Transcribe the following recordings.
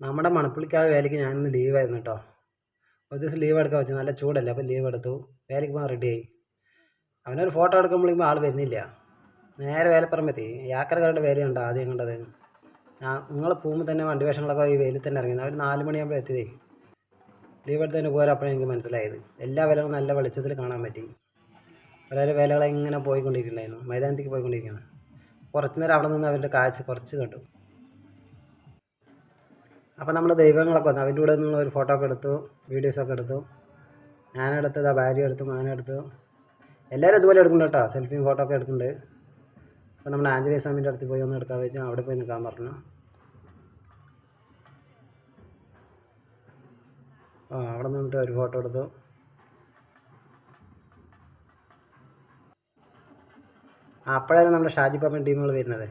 നമ്മുടെ മണപ്പുള്ളിക്കാവ് വേലയ്ക്ക് ഞാനിന്ന് ലീവായിരുന്നു കേട്ടോ. ഒരു ദിവസം ലീവ് എടുക്കാൻ വെച്ചു, നല്ല ചൂടല്ലേ, അപ്പോൾ ലീവ് എടുത്തു. വേലയ്ക്ക് പോകാൻ റെഡിയായി. അവനൊരു ഫോട്ടോ എടുക്കുമ്പോഴേക്കും ആൾ വരുന്നില്ല. നേരെ വേലപ്പുറമെത്തി. യാത്രക്കാരുടെ വേലയുണ്ടോ ആദ്യം കണ്ടത്. നിങ്ങൾ പോകുമ്പോൾ തന്നെ വണ്ടി വേഷങ്ങളൊക്കെ ഈ വെയിലിൽ തന്നെ ഇറങ്ങി. അവർ 4 മണിയാകുമ്പോൾ എത്തിയതേ. ലീവ് എടുത്തതിന് പോരാ, അപ്പോഴാണ് എനിക്ക് മനസ്സിലായത്. എല്ലാ വേലകളും നല്ല വെളിച്ചത്തിൽ കാണാൻ പറ്റി. ഓരോ വേലകളെ ഇങ്ങനെ പോയിക്കൊണ്ടിരിക്കുന്നുണ്ടായിരുന്നു, മൈതാനത്തേക്ക് പോയിക്കൊണ്ടിരിക്കുകയാണ്. കുറച്ച് നേരം അവിടെ നിന്ന് അവരുടെ കാഴ്ച കുറച്ച് കണ്ടു. അപ്പോൾ നമ്മൾ ദൈവങ്ങളൊക്കെ വന്നു, അവൻ്റെ കൂടെ നിന്ന് ഒരു ഫോട്ടോ ഒക്കെ എടുത്തു, വീഡിയോസൊക്കെ എടുത്തു. ഞാനെടുത്തത് ഭാര്യ എടുത്തു, മാനെടുത്തു. എല്ലാവരും ഇതുപോലെ എടുക്കുന്നുണ്ട് കേട്ടോ, സെൽഫിയും ഫോട്ടോ ഒക്കെ എടുക്കുന്നുണ്ട്. അപ്പോൾ നമ്മൾ ആഞ്ജനേയ സ്വാമീൻ്റെ അടുത്ത് പോയി ഒന്ന് എടുക്കാൻ വെച്ചാൽ അവിടെ പോയി നിൽക്കാൻ പറഞ്ഞു. അവിടെ നിന്നിട്ട് ഒരു ഫോട്ടോ എടുത്തു. അപ്പോഴാണ് നമ്മുടെ ഷാജി പാപ്പൻ ടീമുകൾ വരുന്നത്.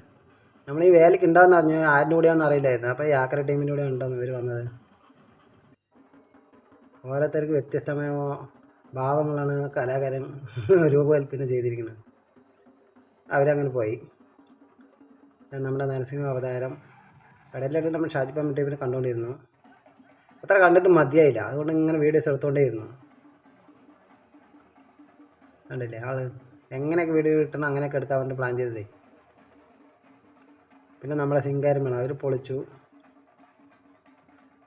നമ്മൾ ഈ വേലയ്ക്ക് ഉണ്ടാകുന്ന അറിഞ്ഞു, ആരുടെ കൂടെയാണെന്ന് അറിയില്ലായിരുന്നു. അപ്പോൾ ഈ ആക്ര ടീമിൻ്റെ കൂടെ ഉണ്ടെന്ന് ഇവർ വന്നത്. ഓരോരുത്തർക്ക് വ്യത്യസ്തമായ ഭാവങ്ങളാണ് കലാകാരൻ രൂപകൽപ്പന ചെയ്തിരിക്കുന്നത്. അവരങ്ങനെ പോയി. നമ്മുടെ നരസിംഹ അവതാരം കടലിലായിട്ട് നമ്മൾ ഷാജി പാപ്പൻ ടീമിനെ കണ്ടുകൊണ്ടിരുന്നു. അത്ര കണ്ടിട്ട് മതിയായില്ല, അതുകൊണ്ട് ഇങ്ങനെ വീഡിയോസ് എടുത്തുകൊണ്ടേയിരുന്നു. കണ്ടില്ലേ ആൾ എങ്ങനെയൊക്കെ വീഡിയോ കിട്ടണം അങ്ങനെയൊക്കെ എടുക്കാൻ വേണ്ടി പ്ലാൻ ചെയ്തതേ. പിന്നെ നമ്മളെ സിംഗാരമേള അവർ പൊളിച്ചു.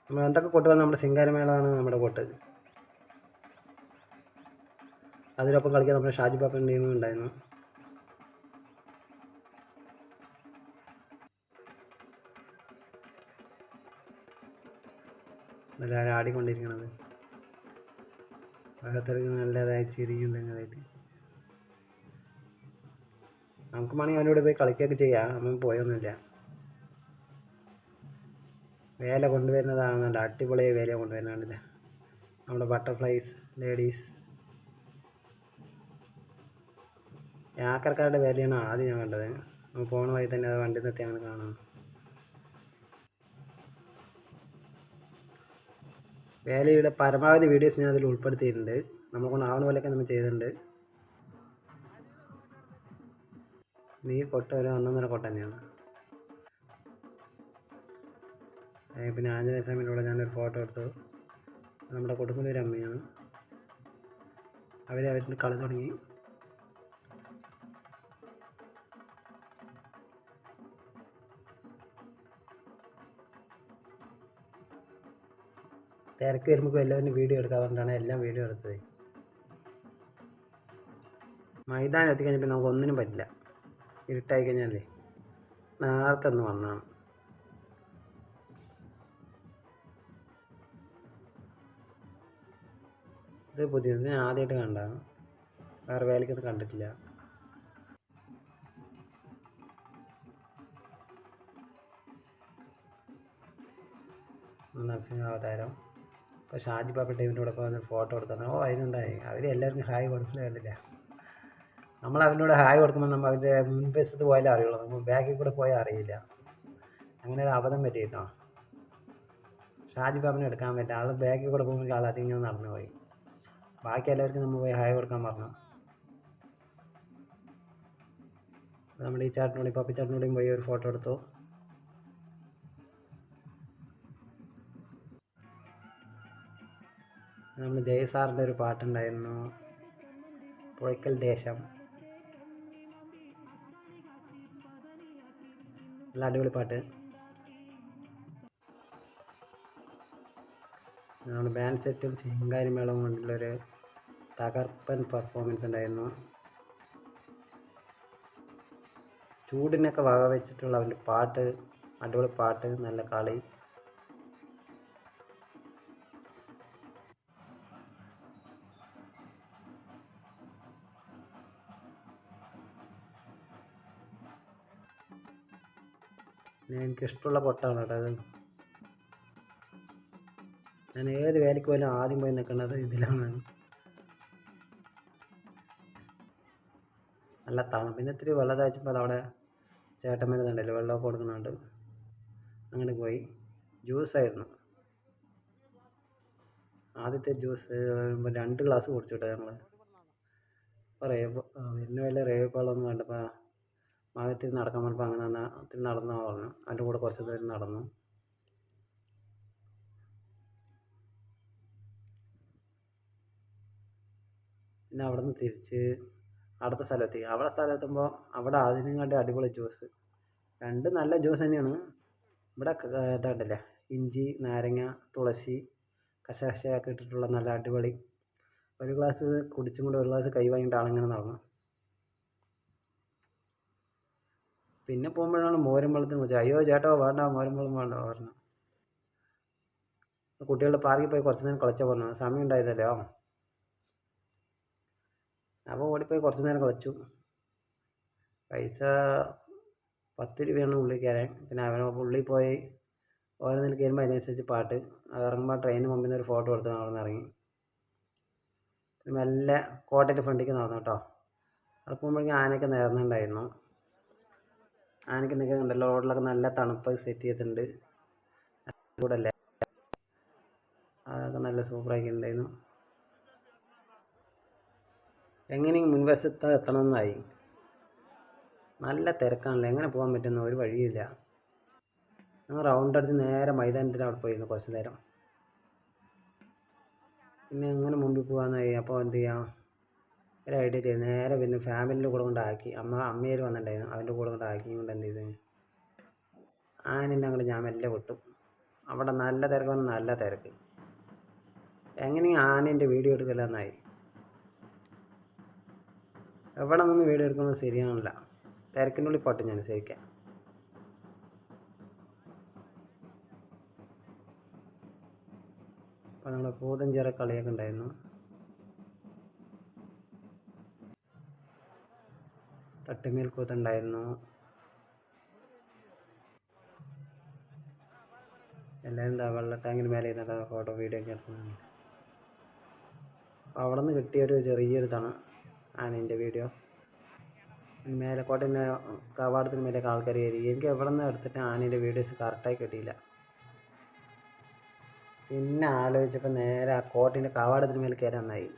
നമ്മൾ എന്തൊക്കെ കൊട്ടുവന്ന് നമ്മുടെ സിംഗാരമേളമാണ് നമ്മുടെ കൊട്ട്. അതിനൊപ്പം കളിക്കാൻ നമ്മുടെ ഷാജി പാപ്പൻ ടീമും ഉണ്ടായിരുന്നു. എല്ലാവരും ആടിക്കൊണ്ടിരിക്കണത്, ഓരോരുത്തർക്ക് നല്ലതായി ചിരിക്കും തെങ്ങായിട്ട്. നമുക്ക് വേണമെങ്കിൽ അവനോട് പോയി കളിക്കുകയൊക്കെ ചെയ്യാം, അവൻ പോയൊന്നുമില്ല. വേല കൊണ്ടുവരുന്നതാണെന്നുണ്ട്, അടിപൊളിയായി വേല കൊണ്ടുവരുന്നുണ്ടല്ലേ നമ്മുടെ ബട്ടർഫ്ലൈസ് ലേഡീസ്. യാത്രക്കാരുടെ വേലയാണ് ആദ്യം ഞാൻ കണ്ടത്. നമ്മൾ പോണ വഴി തന്നെ അത് വണ്ടി നിർത്തി അങ്ങനെ കാണാം. വേലയുടെ പരമാവധി വീഡിയോസ് ഞാൻ അതിൽ ഉൾപ്പെടുത്തിയിട്ടുണ്ട്. നമ്മളെ കൊണ്ട് ആവുന്ന പോലെയൊക്കെ നമ്മൾ ചെയ്തിട്ടുണ്ട്. ഈ കൊട്ട ഒരു 1.5 കൊട്ട തന്നെയാണ്. പിന്നെ ആഞ്ജനേയ സ്വാമിയുടെ കൂടെ ഞാനൊരു ഫോട്ടോ എടുത്തു. നമ്മുടെ കൊടുക്കുന്നൊരു അമ്മയാണ്. അവരുടെ കളി തുടങ്ങി. തിരക്ക് വരുമ്പോൾ എല്ലാവരും വീഡിയോ എടുക്കാൻ പറഞ്ഞിട്ടാണ് എല്ലാം വീഡിയോ എടുത്തത്. മൈതാനം എത്തിക്കഴിഞ്ഞപ്പോൾ നമുക്ക് ഒന്നിനും പറ്റില്ല, ഇരുട്ടായി കഴിഞ്ഞാലേ. നേരത്തെ ഒന്ന് വന്നതാണ്. ഇത് പുതിയത് ഞാൻ ആദ്യമായിട്ട് കണ്ടതാണ്, വേറെ വേലയ്ക്കൊന്നും കണ്ടിട്ടില്ല. നരസിംഹ അവതാരം. ഇപ്പോൾ ഷാജി പാപ്പ ടീമിൻ്റെ കൂടെ വന്ന് ഫോട്ടോ എടുക്കുന്നത്. അതിനെന്തായി, അവർ എല്ലാവർക്കും ഹായ് കൊടുക്കുന്നത് കണ്ടില്ല. നമ്മൾ അവനോട് ഹായ് കൊടുക്കുമ്പോൾ നമ്മൾ അവൻ്റെ മുൻവശത്ത് പോയാലേ അറിയുള്ളൂ, നമ്മൾ ബാക്കിൽ കൂടെ പോയാൽ അറിയില്ല. അങ്ങനെ ഒരു അബദ്ധം പറ്റിയിട്ടോ. ഷാജി പാപ്പനെ എടുക്കാൻ പറ്റും, ആൾ ബാക്കിൽ കൂടെ പോകുമ്പോൾ ആൾ അതിങ്ങനെ നടന്നു പോയി. ബാക്കി എല്ലാവർക്കും നമ്മൾ പോയി ഹായ് കൊടുക്കാൻ പറഞ്ഞു. നമ്മുടെ ഈ ചേട്ടനോടും പപ്പി ചേട്ടനോടും പോയി ഒരു ഫോട്ടോ എടുത്തു. നമ്മൾ ജയസാറിൻ്റെ ഒരു പാട്ടുണ്ടായിരുന്നു, പുഴയ്ക്കൽ ദേശം. നല്ല അടിപൊളി പാട്ട്. നമ്മുടെ ബാൻഡ് സെറ്റും ചിങ്കാരി മേളവും കൊണ്ടുള്ളൊരു തകർപ്പൻ പെർഫോമൻസ് ഉണ്ടായിരുന്നു. ചൂടിനൊക്കെ വക വെച്ചിട്ടുള്ള അവൻ്റെ പാട്ട്, അടിപൊളി പാട്ട്, നല്ല കളി. എനിക്കിഷ്ടമുള്ള പൊട്ടാണ് കേട്ടോ അത്. ഞാൻ ഏത് വേലയ്ക്ക് പോയാലും ആദ്യം പോയി നിൽക്കുന്നത് ഇതിലാണ്. നല്ല തണുപ്പിന് ഇത്തിരി വെള്ളം തയ്ച്ചപ്പോൾ അതവിടെ ചേട്ടന്മാരെ കണ്ടല്ലോ വെള്ളമൊക്കെ കൊടുക്കുന്നുണ്ട്. അങ്ങനെ പോയി. ജ്യൂസായിരുന്നു ആദ്യത്തെ ജ്യൂസ്. 2 ഗ്ലാസ് കുടിച്ചു കേട്ടോ ഞങ്ങൾ. അപ്പോൾ പിന്നെ വലിയ റേവപ്പാളൊന്നും കണ്ടപ്പോൾ മകത്തിൽ നടക്കാൻ പറഞ്ഞപ്പോൾ അങ്ങനെ ഇത്തിരി നടന്നു പറഞ്ഞു. അതിൻ്റെ കൂടെ കുറച്ച് ദൂരം നടന്നു. പിന്നെ അവിടെ നിന്ന് തിരിച്ച് അടുത്ത സ്ഥലത്തെത്തി. അവിടെ സ്ഥലമെത്തുമ്പോൾ അവിടെ അതിനും കണ്ട് അടിപൊളി ജ്യൂസ്, രണ്ടും നല്ല ജ്യൂസ് തന്നെയാണ്. ഇവിടെ ഇതാണ്ടല്ലേ, ഇഞ്ചി, നാരങ്ങ, തുളസി, കശകശയൊക്കെ ഇട്ടിട്ടുള്ള നല്ല അടിപൊളി. ഒരു ഗ്ലാസ് കുടിച്ചും കൂടെ ഒരു ഗ്ലാസ് കൈ വാങ്ങിയിട്ട് ആളിങ്ങനെ നടന്നു. പിന്നെ പോകുമ്പോഴാണ് മോരും വെള്ളത്തിന് വിളിച്ചത്. അയ്യോ ചേട്ടോ വേണ്ട, മോരും വെള്ളം വേണ്ട പറഞ്ഞു. കുട്ടികളുടെ പാർക്കിൽ പോയി കുറച്ച് നേരം കളിച്ചാൽ പറഞ്ഞു, സമയം ഉണ്ടായിരുന്നല്ലോ. അപ്പോൾ ഓടിപ്പോയി കുറച്ച് നേരം കളിച്ചു. പൈസ 10 രൂപയാണ് ഉള്ളിൽ കയറാൻ. പിന്നെ അവൻ ഉള്ളിൽ പോയി ഓരോന്നിൽ കയറുമ്പോൾ അതിനനുസരിച്ച് പാട്ട്. അത് ഇറങ്ങുമ്പോൾ ട്രെയിനിന് മുമ്പിൽ നിന്ന് ഒരു ഫോട്ടോ എടുത്ത് അവിടെ നിന്ന് ഇറങ്ങി. മെല്ലെ കോട്ടയുടെ ഫ്രണ്ടിലേക്ക് നടന്നു കേട്ടോ. അവിടെ പോകുമ്പോഴേക്കും ആനയൊക്കെ നേർന്നുണ്ടായിരുന്നു. ആനയ്ക്ക് നിൽക്കുന്നുണ്ടല്ലോ, റോഡിലൊക്കെ നല്ല തണുപ്പ് സെറ്റ് ചെയ്തിട്ടുണ്ട്. കൂടെ അല്ലേ, അതൊക്കെ നല്ല സൂപ്പറാക്കിയിട്ടുണ്ടായിരുന്നു. എങ്ങനെയും മുൻവശത്ത് എത്തണമെന്നായി. നല്ല തിരക്കാണല്ലോ, എങ്ങനെ പോകാൻ പറ്റുന്ന ഒരു വഴിയില്ല. ഞങ്ങൾ റൗണ്ട് അടിച്ച് നേരെ മൈതാനത്തിന് അവിടെ പോയിരുന്നു കുറച്ച് നേരം. പിന്നെ എങ്ങനെ മുമ്പിൽ പോകാമെന്നായി. അപ്പോൾ എന്ത് ചെയ്യാം, ഒരു ഐഡിയ ചെയ്ത് നേരെ പിന്നെ ഫാമിലിൻ്റെ കൂടെ കൊണ്ടാക്കി. അമ്മയിൽ വന്നിട്ടുണ്ടായിരുന്നു, അവൻ്റെ കൂടെ കൊണ്ടാക്കി കൊണ്ട് എന്ത് ചെയ്ത് ആനൻ്റെ അങ്ങോട്ട് ഞാൻ മെല്ലെ വിട്ടു. അവിടെ നല്ല തിരക്ക് വന്ന് നല്ല തിരക്ക്. എങ്ങനെയും ആനേൻ്റെ വീഡിയോ എടുക്കില്ലെന്നായി. എവിടെ നിന്ന് വീഡിയോ എടുക്കുന്നത് ശരിയാണില്ല, തിരക്കിനുള്ളിൽ പോട്ടെ ഞാൻ ശരിക്കാം. അപ്പോൾ നമ്മുടെ പൂതഞ്ചിറ കളിയൊക്കെ ഉണ്ടായിരുന്നു. തട്ടുമേൽ കൂത്തുണ്ടായിരുന്നു. എല്ലാവരും എന്താ വെള്ള ടാങ്കിന് മേലെ ഇരുന്നിട്ട് ഫോട്ടോ വീഡിയോ ഒക്കെ എടുക്കുന്നുണ്ട്. അപ്പോൾ അവിടെ നിന്ന് കിട്ടിയൊരു ചെറിയൊരു ആനേൻ്റെ വീഡിയോ. മേലെ കോട്ടൻ്റെ കവാടത്തിന് മേലേക്ക് ആൾക്കാർ കയറി. എനിക്ക് എവിടെ നിന്ന് എടുത്തിട്ട് ആനേൻ്റെ വീഡിയോസ് കറക്റ്റായി കിട്ടിയില്ല. പിന്നെ ആലോചിച്ചപ്പോൾ നേരെ ആ കോട്ടിൻ്റെ കവാടത്തിന് മേലെ കയറി നന്നായി.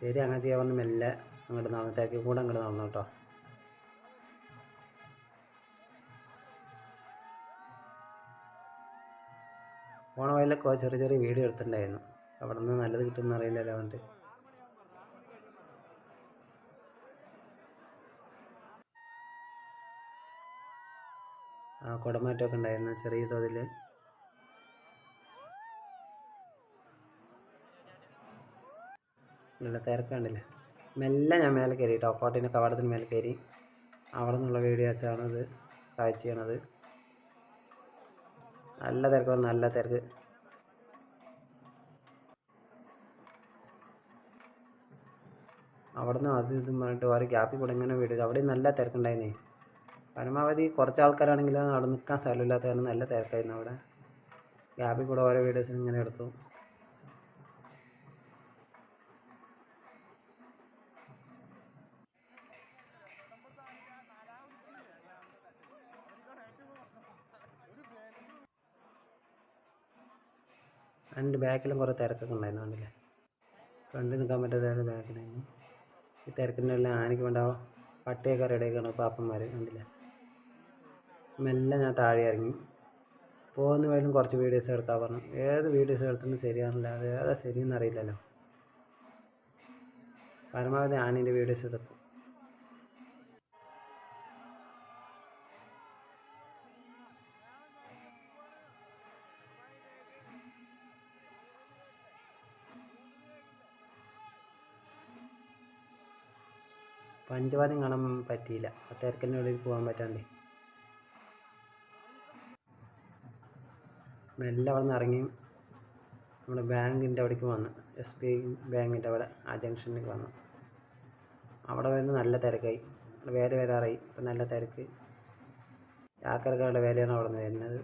ശരി, അങ്ങനെ ചെയ്യാൻ പറഞ്ഞ് മെല്ലെ അങ്ങോട്ട് നടന്നു, തിരക്കി കൂടെ അങ്ങോട്ട് നടന്നു കേട്ടോ. പോണ വഴിയിലൊക്കെ ചെറിയ ചെറിയ വീഡിയോ എടുത്തിട്ടുണ്ടായിരുന്നു. അവിടെ നിന്ന് നല്ലത് കിട്ടുമെന്ന് അറിയില്ലല്ലോ അവൻ്റെ. ആ കുടമാറ്റമൊക്കെ ഉണ്ടായിരുന്നു ചെറിയ തോതിൽ. നല്ല തിരക്കുണ്ടല്ലേ. മെല്ലെ ഞാൻ മേലെ കയറി കേട്ടോ, കോട്ടീൻ്റെ കവാടത്തിന് മേലെ കയറി. അവിടെ നിന്നുള്ള വീഡിയോസാണിത് കാഴ്ച ചെയ്യണത്. നല്ല തിരക്ക്, നല്ല തിരക്ക്. അവിടെ നിന്ന് അത് ഇതും പറഞ്ഞിട്ട് ഓരോ ഗ്യാപ്പിൽ കൂടെ ഇങ്ങനെ വീഡിയോ. അവിടെയും നല്ല തിരക്കുണ്ടായിരുന്നേ. പരമാവധി കുറച്ച് ആൾക്കാരാണെങ്കിലും അവിടെ നിൽക്കാൻ സ്ഥലമില്ലാത്ത കാരണം നല്ല തിരക്കായിരുന്നു. അവിടെ ഗ്യാപ്പിൽ കൂടെ ഓരോ വീഡിയോസിന് ഇങ്ങനെ എടുത്തു. അതിൻ്റെ ബാക്കിലും കുറേ തിരക്കൊക്കെ ഉണ്ടായിരുന്നു. കണ്ടില്ലേ, ഫ്രണ്ടിൽ നിൽക്കാൻ പറ്റാത്ത ബാക്കിലായിരുന്നു. ഈ തിരക്കിൻ്റെ എല്ലാം ആനയ്ക്ക് വേണ്ട പട്ടിയൊക്കെ റെഡിയാക്കണം പാപ്പന്മാർ. കണ്ടില്ലേ, മെല്ലെ ഞാൻ താഴെ ഇറങ്ങി. പോകുന്ന വഴിയിലും കുറച്ച് വീഡിയോസ് എടുക്കാൻ പറഞ്ഞു. ഏത് വീഡിയോസ് എടുത്തിട്ടും ശരിയാണില്ല, അത് ഏതാ ശരിയെന്ന് അറിയില്ലല്ലോ. പരമാവധി ആനേൻ്റെ വീഡിയോസ് എടുത്തു. പഞ്ചവാദ്യം കാണാൻ പറ്റിയില്ല, ആ തിരക്കിൻ്റെ ഉള്ളിൽ പോകാൻ പറ്റാണ്ടേ. മെല്ലെ അവിടെ നിന്ന് ഇറങ്ങി നമ്മുടെ ബാങ്കിൻ്റെ അവിടേക്ക് വന്നു. SBI ബാങ്കിൻ്റെ അവിടെ ആ ജംഗ്ഷനിലേക്ക് വന്നു. അവിടെ വരുന്ന നല്ല തിരക്കായി. വേല വരാറായി. ഇപ്പം നല്ല തിരക്ക്. യാത്രക്കാരുടെ വേലയാണ് അവിടെ നിന്ന് വരുന്നത്.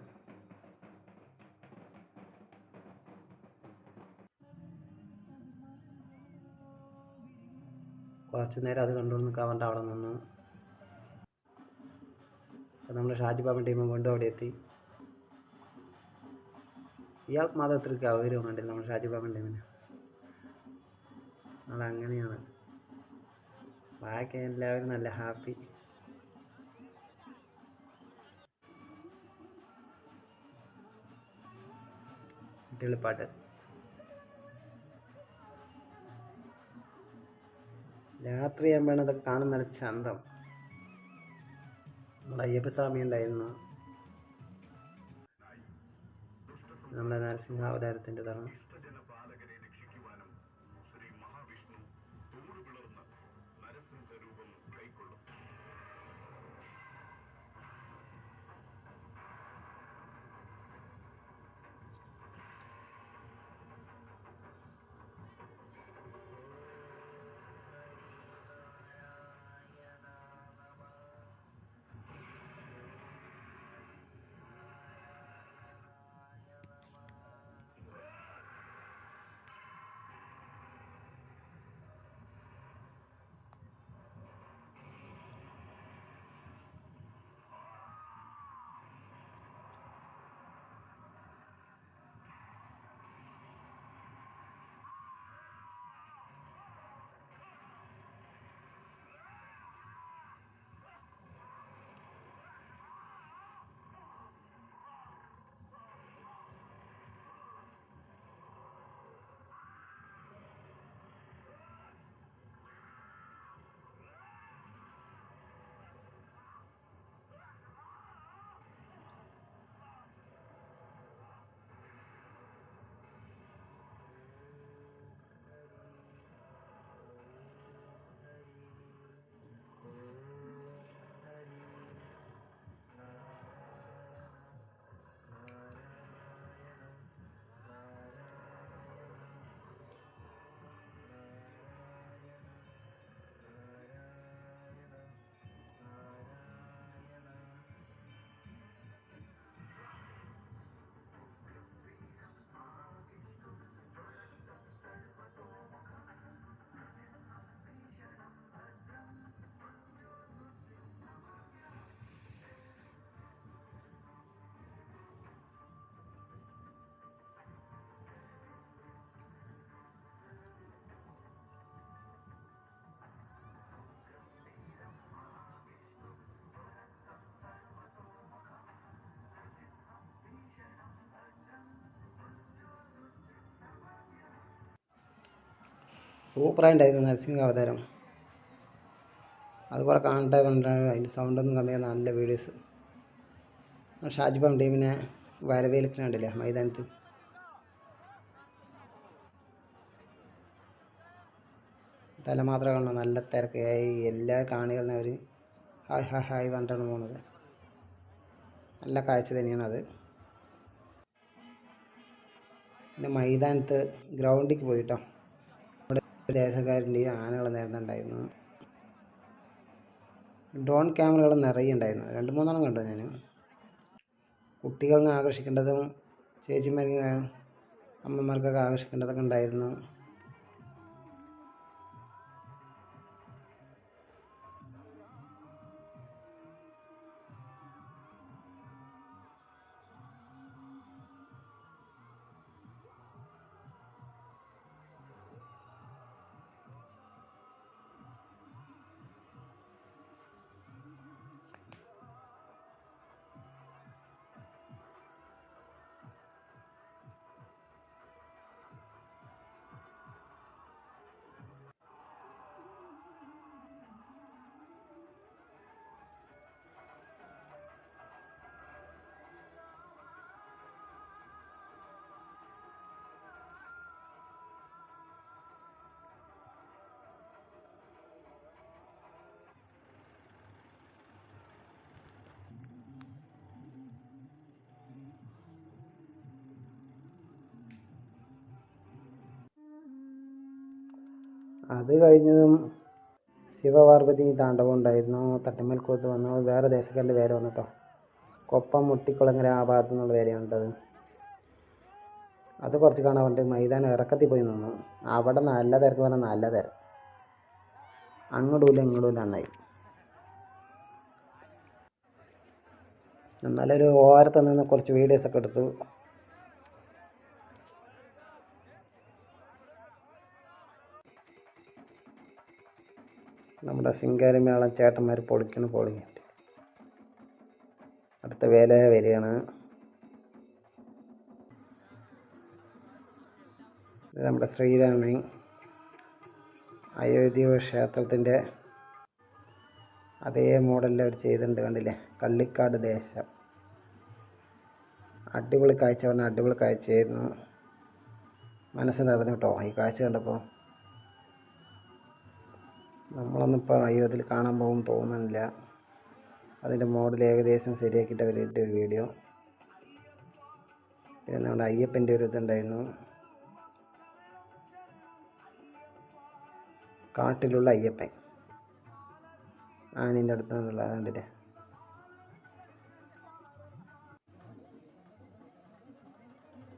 കുറച്ച് നേരം അത് കണ്ടുകൊണ്ട് നിൽക്കാൻ പറഞ്ഞിട്ട് അവിടെ നിന്നു. അപ്പോൾ നമ്മൾ ഷാജി ബാബൻ ടീം വീണ്ടും അവിടെ എത്തി. ഇയാൾക്ക് മാത്രം ഇത്രയ്ക്ക് അവരും കണ്ടില്ല നമ്മൾ ഷാജി ബാബൻ ടീമിന്. അതങ്ങനെയാണ്. ബാക്കി എല്ലാവരും നല്ല ഹാപ്പി. അടിപൊളിപ്പാട്ട്. രാത്രിയാകുമ്പോഴാണ് ഇതൊക്കെ കാണുന്ന നല്ല ചന്തം. നമ്മുടെ അയ്യപ്പസ്വാമി ഉണ്ടായിരുന്നു, നമ്മുടെ നരസിംഹാവതാരത്തിൻ്റെതാണ്. സൂപ്പറായിട്ടുണ്ടായിരുന്നു നരസിംഹാവതാരം. അത് കുറേ കാണട്ടെ പറഞ്ഞിട്ടാണ്. അതിൻ്റെ സൗണ്ടൊന്നും കമ്മിയാൽ നല്ല വീഡിയോസ്. ഷാജിബാം ടീമിനെ വരവേൽക്കുന്നുണ്ടല്ലേ മൈതാനത്ത്. തല മാത്രമേ കാണുള്ളൂ, നല്ല തിരക്കായി. എല്ലാ കാണികളിലും അവർ ഹായ് ഹായ് ഹായ് പറഞ്ഞിട്ടാണ് പോകുന്നത്. നല്ല കാഴ്ച തന്നെയാണ് അത്. പിന്നെ മൈതാനത്ത് ഗ്രൗണ്ടിലേക്ക് പോയിട്ടോ, ഇവിടെ ദേശക്കാരുടെയും ആനകൾ നേരുന്നുണ്ടായിരുന്നു. ഡ്രോൺ ക്യാമറകൾ നിറയെ ഉണ്ടായിരുന്നു, 2-3 കണ്ടു ഞാൻ. കുട്ടികളെ ആകർഷിക്കേണ്ടതും ചേച്ചിമാർക്ക് അമ്മമാർക്കൊക്കെ ആകർഷിക്കേണ്ടതൊക്കെ ഉണ്ടായിരുന്നു. അത് കഴിഞ്ഞതും ശിവപാർവതി താണ്ഡവം ഉണ്ടായിരുന്നു. തട്ടിമൽക്കോത്ത് വന്നു, വേറെ ദേശക്കാരുടെ പേര് വന്നു കേട്ടോ. കൊപ്പം മുട്ടിക്കുളങ്ങര ആ ഭാഗത്തു നിന്നുള്ള പേരെയുണ്ടത്. അത് കുറച്ച് കാണാൻ വേണ്ടി മൈതാനം ഇറക്കത്തിൽ പോയി നിന്നു. അവിടെ നല്ല തിരക്ക് പറഞ്ഞാൽ നല്ല തിരക്ക്, അങ്ങോട്ടുമില്ല ഇങ്ങോട്ടുമില്ല നന്നായി. എന്നാലൊരു ഓരത്ത് നിന്ന് കുറച്ച് വീഡിയോസൊക്കെ എടുത്തു. നമ്മുടെ സിംഗാരിമേളം ചേട്ടന്മാർ പൊളിങ്ങിട്ട് അടുത്ത വേല വരികയാണ്. ഇത് നമ്മുടെ ശ്രീരാമൻ അയോധ്യ ക്ഷേത്രത്തിൻ്റെ അതേ മോഡലിൽ അവർ ചെയ്തിട്ടുണ്ട്, കണ്ടില്ലേ? കള്ളിക്കാട് ദേശം. അടിപൊളി കാഴ്ച പറഞ്ഞാൽ അടിപൊളി കാഴ്ചയായിരുന്നു. മനസ്സ് നിറഞ്ഞു കേട്ടോ ഈ കാഴ്ച കണ്ടപ്പോൾ. നമ്മളൊന്നിപ്പോൾ അയോധ്യയിൽ കാണാൻ പോകും തോന്നുന്നില്ല. അതിൻ്റെ മോഡൽ ഏകദേശം ശരിയാക്കിയിട്ട് അവരിട്ട ഒരു വീഡിയോ. പിന്നെ നമ്മുടെ അയ്യപ്പൻ്റെ ഒരു ഇതുണ്ടായിരുന്നു, കാട്ടിലുള്ള അയ്യപ്പൻ, ആനീൻ്റെ അടുത്ത് നിന്നുള്ള കണ്ടില്ലേ?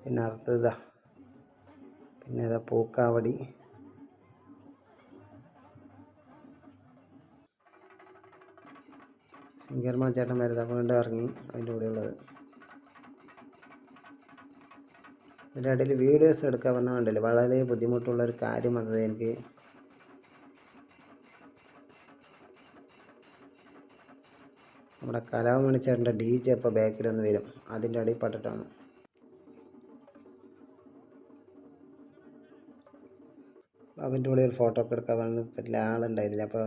പിന്നെ അടുത്തതാ, പിന്നെ ഇതാ പൂക്കാവടി. ശങ്കർമാൻ ചേട്ടൻ വരുന്നത് വീണ്ടും ഇറങ്ങി അതിൻ്റെ കൂടെയുള്ളത്. ഇതിൻ്റെ ഇടയിൽ വീഡിയോസ് എടുക്കാൻ പറഞ്ഞാൽ കണ്ടില്ലേ, വളരെ ബുദ്ധിമുട്ടുള്ളൊരു കാര്യം അത് എനിക്ക്. നമ്മുടെ കലാമണി ചേട്ടൻ്റെ DJ ഇപ്പോൾ ബാക്കിലൊന്ന് വരും, അതിൻ്റെ അടിയിൽ പെട്ടിട്ടാണ്. അതിൻ്റെ കൂടെ ഒരു ഫോട്ടോ ഒക്കെ എടുക്കാൻ പറഞ്ഞ് പറ്റില്ല, ആളുണ്ടായിരുന്നില്ല. അപ്പോൾ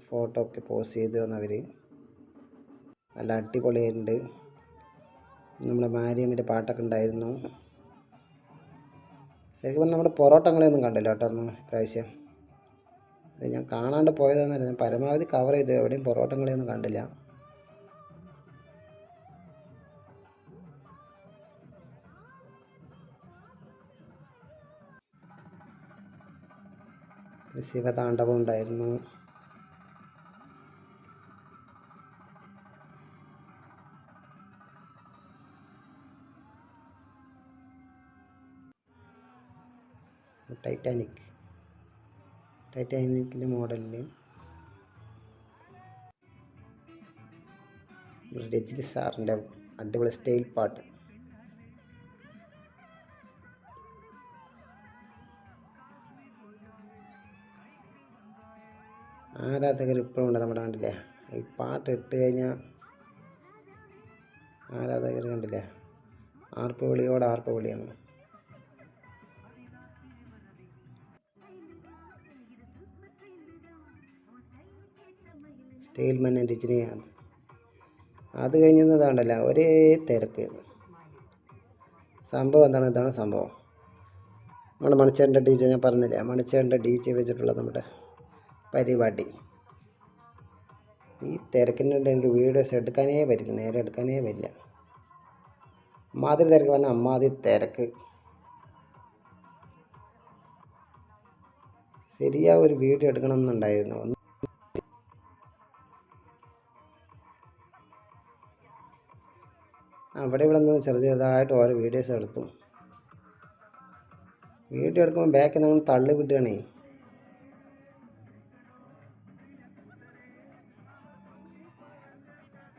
ഫോട്ടോ ഒക്കെ പോസ്റ്റ് ചെയ്ത് തന്നവർ നല്ല അടിപൊളിയായിട്ടുണ്ട്. നമ്മുടെ മാരിയമ്മിൻ്റെ പാട്ടൊക്കെ ഉണ്ടായിരുന്നു. ശരിക്കും പറഞ്ഞാൽ നമ്മുടെ പൊറോട്ടങ്ങളെയൊന്നും കണ്ടില്ല കേട്ടോ ഒന്ന് പ്രാവശ്യം. അത് ഞാൻ കാണാണ്ട് പോയതാണെന്നല്ല, ഞാൻ പരമാവധി കവർ ചെയ്തു, എവിടെയും പൊറോട്ടങ്ങളെയൊന്നും കണ്ടില്ല. ശിവതാണ്ഡവം ഉണ്ടായിരുന്നു. ടൈറ്റാനിക്കിൻ്റെ മോഡലിൽ രജനി സാറിൻ്റെ അടിപൊളി സ്റ്റൈൽ പാട്ട്. ആരാധകർ ഇപ്പോഴും ഉണ്ട് നമ്മുടെ, കണ്ടില്ലേ? ഈ പാട്ട് ഇട്ട് കഴിഞ്ഞാൽ ആരാധകർ കണ്ടില്ലേ, ആർപ്പ് വിളിയോട് ആർപ്പ് വിളിയാണ്. സ്റ്റൈൽമാൻ രജനികാന്ത്. അത് കഴിഞ്ഞതാണ്ടല്ല ഒരേ തിരക്ക്. സംഭവം എന്താണ്? ഇതാണ് സംഭവം. നമ്മുടെ മണിച്ചേട്ടൻ്റെ DJ ഞാൻ പറഞ്ഞില്ലേ, മണിച്ചേട്ടൻ്റെ DJ വെച്ചിട്ടുള്ള നമ്മുടെ പരിപാടി. ഈ തിരക്കിനുണ്ട് എനിക്ക് വീഡിയോസ് എടുക്കാനേ പറ്റില്ല, നേരെ എടുക്കാനേ പറ്റില്ല. അമ്മാതിരി തിരക്ക് പറഞ്ഞാൽ അമ്മാതിരി തിരക്ക്. ശരിയാ ഒരു വീഡിയോ എടുക്കണമെന്നുണ്ടായിരുന്നു. അവിടെ ഇവിടെ നിന്ന് ചെറുതായിട്ട് ഓരോ വീഡിയോസ് എടുത്തു. വീഡിയോ എടുക്കുമ്പോൾ ബാക്കിൽ നിങ്ങൾ തള്ളി വിട്ടുകയാണേ.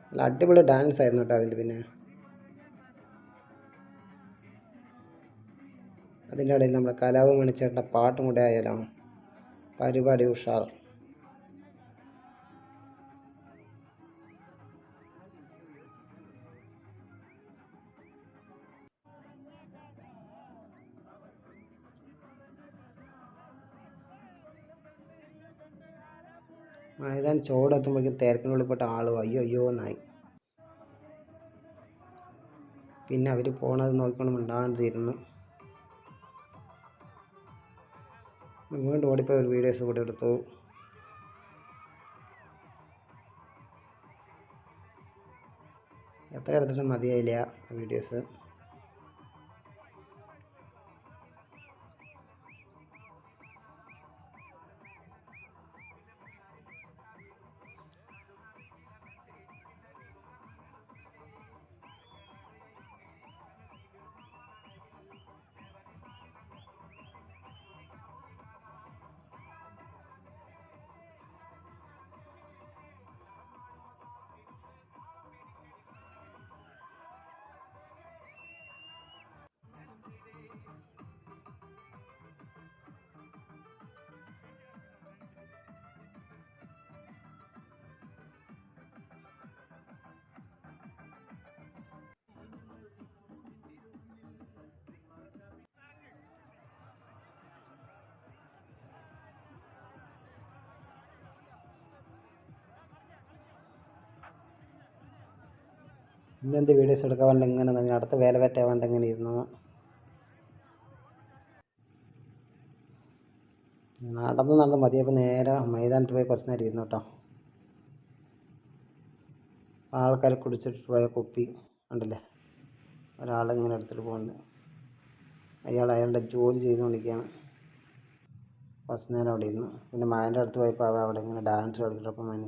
നല്ല അടിപൊളി ഡാൻസ് ആയിരുന്നു കേട്ടോ അതിൻ്റെ. പിന്നെ അതിൻ്റെ ഇടയിൽ നമ്മുടെ കലാവ് മണിച്ചേട്ടൻ്റെ പാട്ടും കൂടെ ആയാലോ, പരിപാടി ഉഷാർ. മൈതാൻ ചോടെത്തുമ്പോഴേക്കും തിരക്കിനുള്ളിൽപ്പെട്ട ആൾ അയ്യോ എന്നായി. പിന്നെ അവർ പോണത് നോക്കിക്കൊണ്ട് മിണ്ടാണ്ടിരുന്നു. വീണ്ടും ഓടിപ്പോയി ഒരു വീഡിയോസ് കൂടെ എടുത്തു. എത്ര എടുത്തിട്ടും മതിയായില്ല വീഡിയോസ്. ഇന്നെന്ത് വീഡിയോസ് എടുക്കാൻ വേണ്ട ഇങ്ങനെ തന്നെ അടുത്ത വേല പറ്റാൻ വേണ്ട ഇങ്ങനെ ഇരുന്നു. നടന്ന് മതിയപ്പോൾ നേരെ മൈതാനത്ത് പോയി കുറച്ച് നേരം ഇരുന്നു കേട്ടോ. ആൾക്കാർ കുടിച്ചിട്ട് പോയ കുപ്പി ഉണ്ടല്ലേ, ഒരാളിങ്ങനെ എടുത്തിട്ട് പോകുന്നുണ്ട്. അയാളുടെ ജോലി ചെയ്തുകൊണ്ടിരിക്കുകയാണ്. കുറച്ച് നേരം അവിടെ ഇരുന്നു. പിന്നെ മകൻ്റെ അടുത്ത് പോയപ്പോൾ അവിടെ ഇങ്ങനെ ഡാൻസ് കളിക്കുന്നപ്പോൾ മകൻ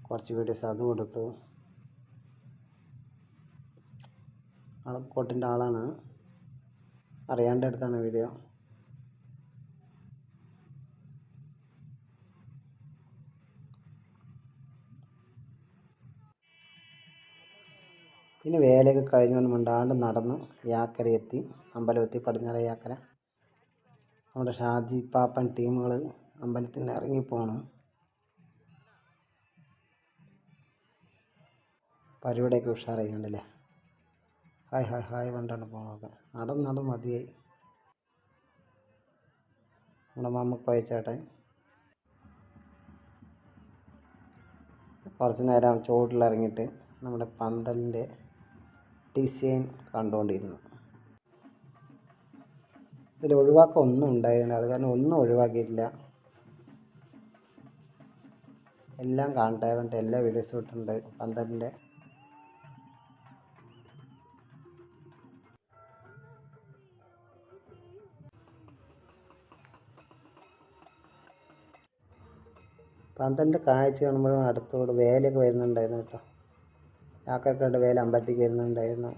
കുറച്ച് വീഡിയോസ് അതും എടുത്തു. ആൾ കോട്ടിൻ്റെ ആളാണ്, അറിയാണ്ട് അടുത്താണ് വീഡിയോ. പിന്നെ വേലയൊക്കെ കഴിഞ്ഞ് വന്ന് മിണ്ടാണ്ട് നടന്ന് യാക്കര എത്തി, അമ്പലമെത്തി, പടിഞ്ഞാറേ യാക്കര. നമ്മുടെ ഷാജി പാപ്പൻ ടീമുകൾ അമ്പലത്തിൽ നിന്ന് ഇറങ്ങിപ്പോകണം. പരിപാടിയൊക്കെ ഉഷാറായിക്കണ്ടല്ലേ. ഹായ് ഹായ് ഹായ് പറഞ്ഞിട്ടാണ് പോകണമൊക്കെ. നടന്ന് മതിയായി. നമ്മുടെ മമ്മക്കോയ ചേട്ടൻ കുറച്ച് നേരം ചുവട്ടിലിറങ്ങിയിട്ട് നമ്മുടെ പന്തലിൻ്റെ ഡിസൈൻ കണ്ടുകൊണ്ടിരുന്നു. ഇതിൽ ഒഴിവാക്കാൻ ഒന്നും ഉണ്ടായിരുന്നില്ല, അത് കാരണം ഒന്നും ഒഴിവാക്കിയിട്ടില്ല. എല്ലാം കാണട്ടെ പറഞ്ഞിട്ട് എല്ലാ വീഡിയോസും ഇട്ടിട്ടുണ്ട് പന്തലിൻ്റെ. പന്തലിൻ്റെ കാഴ്ച കാണുമ്പോഴും അടുത്തോട് വേലയൊക്കെ വരുന്നുണ്ടായിരുന്നു കേട്ടോ. യാക്കരക്കാരുടെ വേല അമ്പലത്തേക്ക് വരുന്നുണ്ടായിരുന്നു.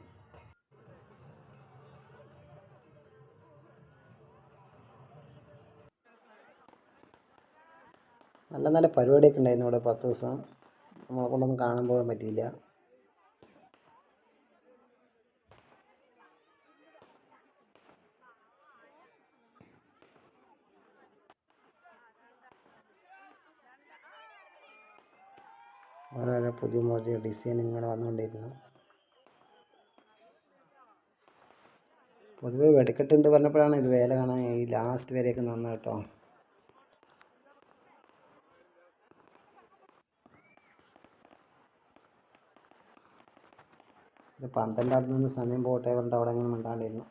നല്ല പരിപാടിയൊക്കെ ഉണ്ടായിരുന്നു ഇവിടെ 10 ദിവസം. നമ്മളെ കൊണ്ടൊന്നും കാണാൻ പോകാൻ പറ്റിയില്ല. ഓരോരോ പുതിയ ഡിസൈൻ ഇങ്ങനെ വന്നുകൊണ്ടിരുന്നു. പൊതുവെ വെടിക്കെട്ടുണ്ട് പറഞ്ഞപ്പോഴാണ് ഇത് വേല കാണാൻ ഈ ലാസ്റ്റ് വരെയൊക്കെ നന്ന കേട്ടോ. പന്തലിൻ്റെ അവിടെ നിന്ന് സമയം പോട്ടെ പറഞ്ഞിട്ട് അവിടെ ഇങ്ങനെ മിണ്ടാണ്ടിരുന്നു.